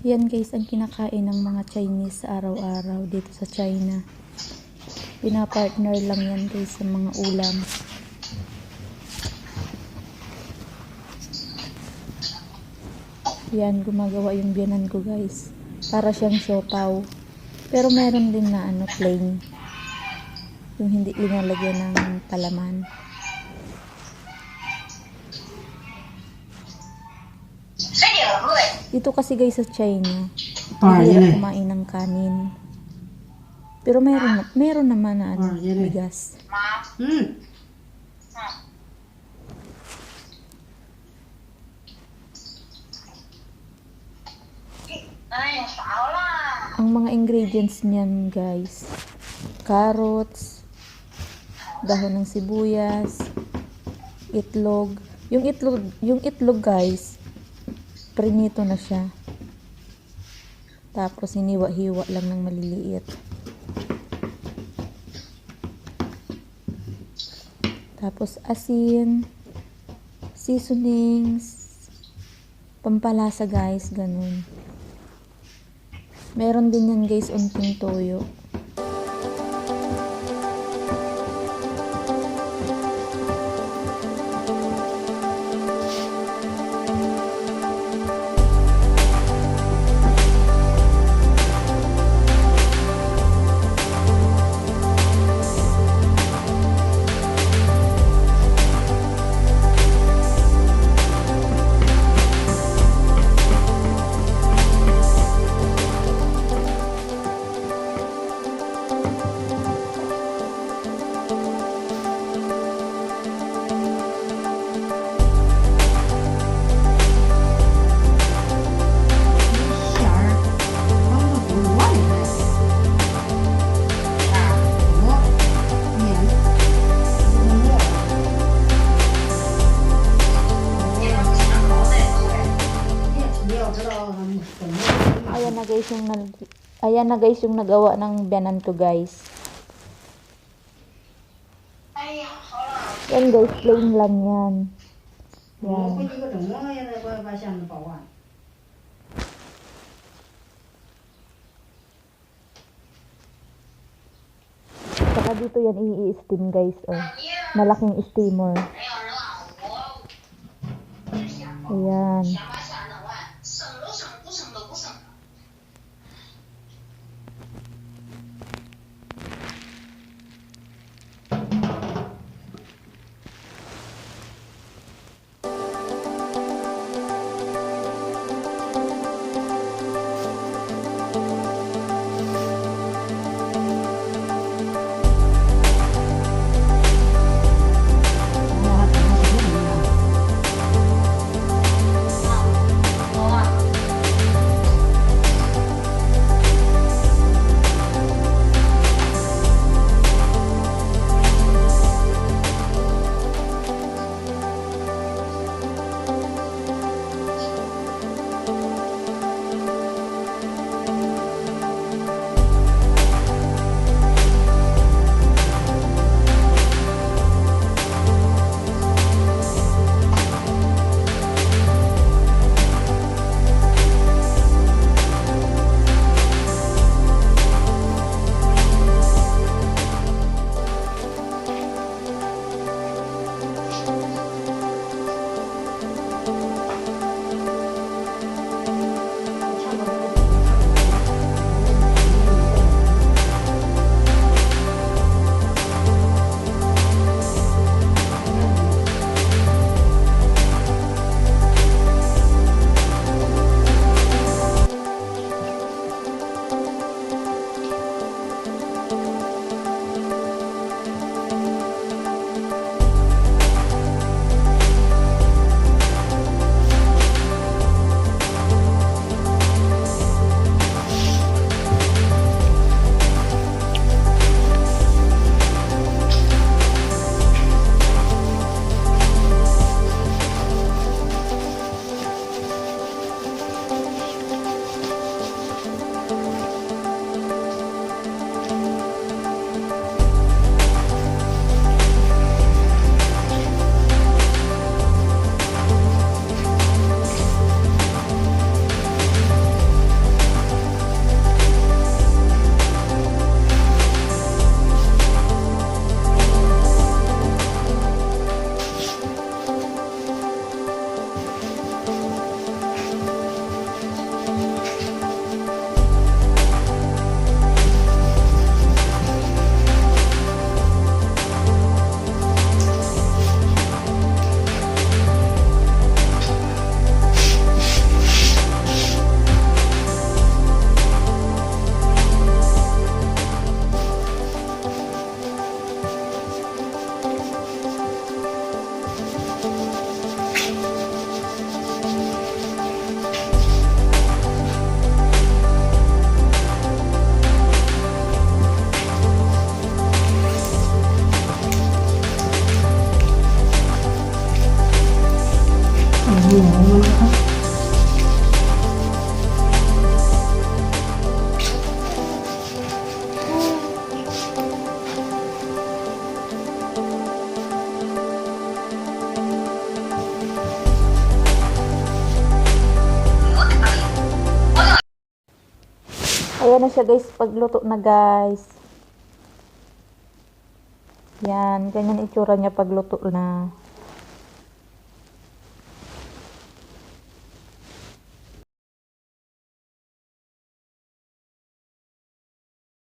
Yan guys ang kinakain ng mga Chinese sa araw-araw dito sa China. Pinapartner lang yan guys sa mga ulam. Yan, gumagawa yung biyanan ko guys. Para siyang siopaw. Pero meron din na plain. Yung hindi linalagyan ng palaman. Dito kasi guys sa China, mahirap kumain ng kanin. Pero meron naman na bigas. Ang mga ingredients niyan guys, carrots, dahon ng sibuyas, itlog. Yung itlog guys, prinito na siya. Tapos hiniwa-hiwa lang ng maliliit. Tapos asin, seasonings, pampalasa guys, ganun. Meron din yan guys, unting toyo. Ayan na guys yung nagawa ng biyanan ko guys. Yan guys, plain lang yan. Yan. Saka dito yan i-steam guys. Oh. Malaking steamer. Ayan. Ayan na siya guys, pagluto na guys. Yan, ganyan itsura niya pagluto na.